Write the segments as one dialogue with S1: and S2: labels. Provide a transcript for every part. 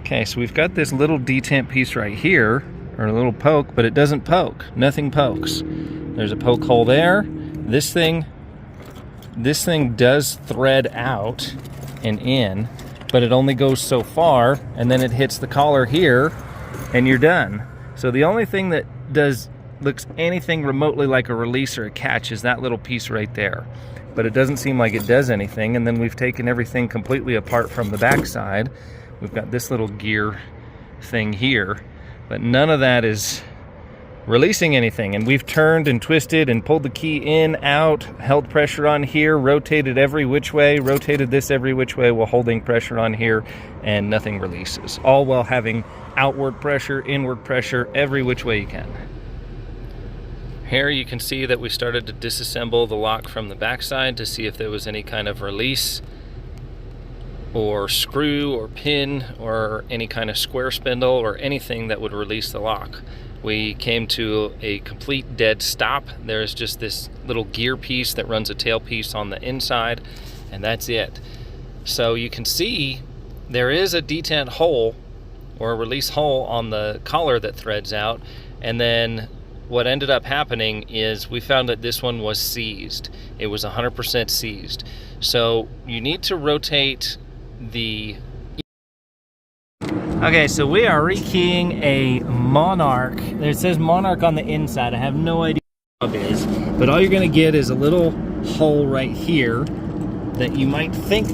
S1: Okay, so we've got this little detent piece right here, or a little poke, but it doesn't poke. Nothing pokes. There's a poke hole there. This thing does thread out and in, but it only goes so far, and then it hits the collar here, and you're done. So the only thing that looks anything remotely like a release or a catch is that little piece right there. But it doesn't seem like it does anything, and then we've taken everything completely apart from the backside. We've got this little gear thing here, but none of that is releasing anything. And we've turned and twisted and pulled the key in, out, held pressure on here, rotated every which way, rotated this every which way while holding pressure on here, and nothing releases. All while having outward pressure, inward pressure, every which way you can. Here you can see that we started to disassemble the lock from the backside to see if there was any kind of release or screw or pin or any kind of square spindle or anything that would release the lock. We came to a complete dead stop. There's just this little gear piece that runs a tail piece on the inside, and that's it. So you can see there is a detent hole or a release hole on the collar that threads out, and then what ended up happening is we found that this one was seized. It was 100% seized. So you need to rotate the... Okay, so we are rekeying a Monarch. It says Monarch on the inside. I have no idea what it is, but all you're gonna get is a little hole right here that you might think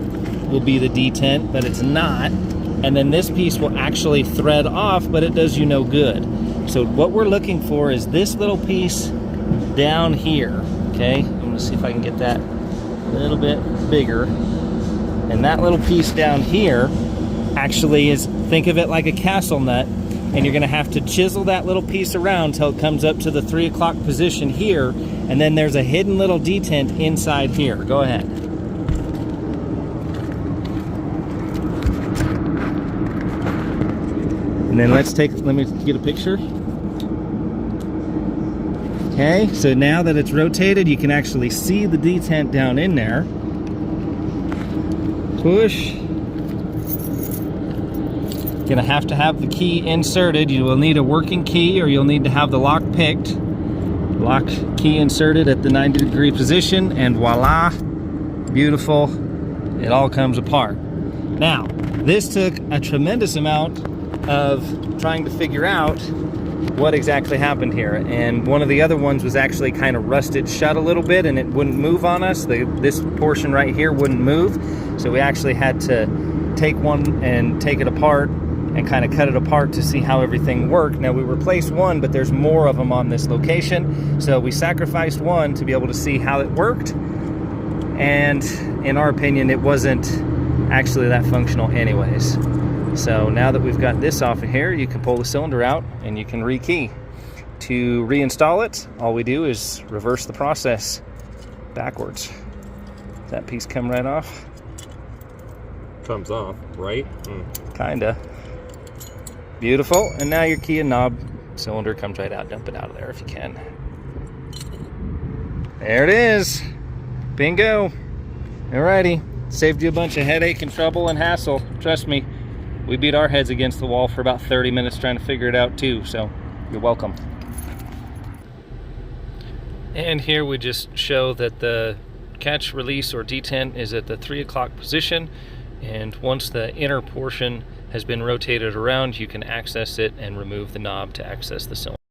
S1: will be the detent, but it's not. And then this piece will actually thread off, but it does you no good. So what we're looking for is this little piece down here, okay? I'm gonna see if I can get that a little bit bigger. And that little piece down here actually is, think of it like a castle nut, and you're gonna have to chisel that little piece around till it comes up to the 3 o'clock position here, and then there's a hidden little detent inside here. Go ahead. And then let me get a picture. Okay, so now that it's rotated, you can actually see the detent down in there. Push. You're gonna have to have the key inserted. You will need a working key, or you'll need to have the lock picked. Lock key inserted at the 90-degree position, and voila, beautiful. It all comes apart. Now, this took a tremendous amount of trying to figure out what exactly happened here, and one of the other ones was actually kind of rusted shut a little bit, and it wouldn't move on us. This portion right here wouldn't move, so we actually had to take one and take it apart and kind of cut it apart to see how everything worked. Now we replaced one, but there's more of them on this location, so we sacrificed one to be able to see how it worked, and in our opinion it wasn't actually that functional anyways. So now that we've got this off of here, you can pull the cylinder out and you can rekey. To reinstall it, all we do is reverse the process backwards. That piece come right off.
S2: Comes off, right?
S1: Kinda. Beautiful. And now your key and knob cylinder comes right out. Dump it out of there if you can. There it is. Bingo. Alrighty. Saved you a bunch of headache and trouble and hassle. Trust me. We beat our heads against the wall for about 30 minutes trying to figure it out too, so you're welcome. And here we just show that the catch, release, or detent is at the 3 o'clock position, and once the inner portion has been rotated around, you can access it and remove the knob to access the cylinder.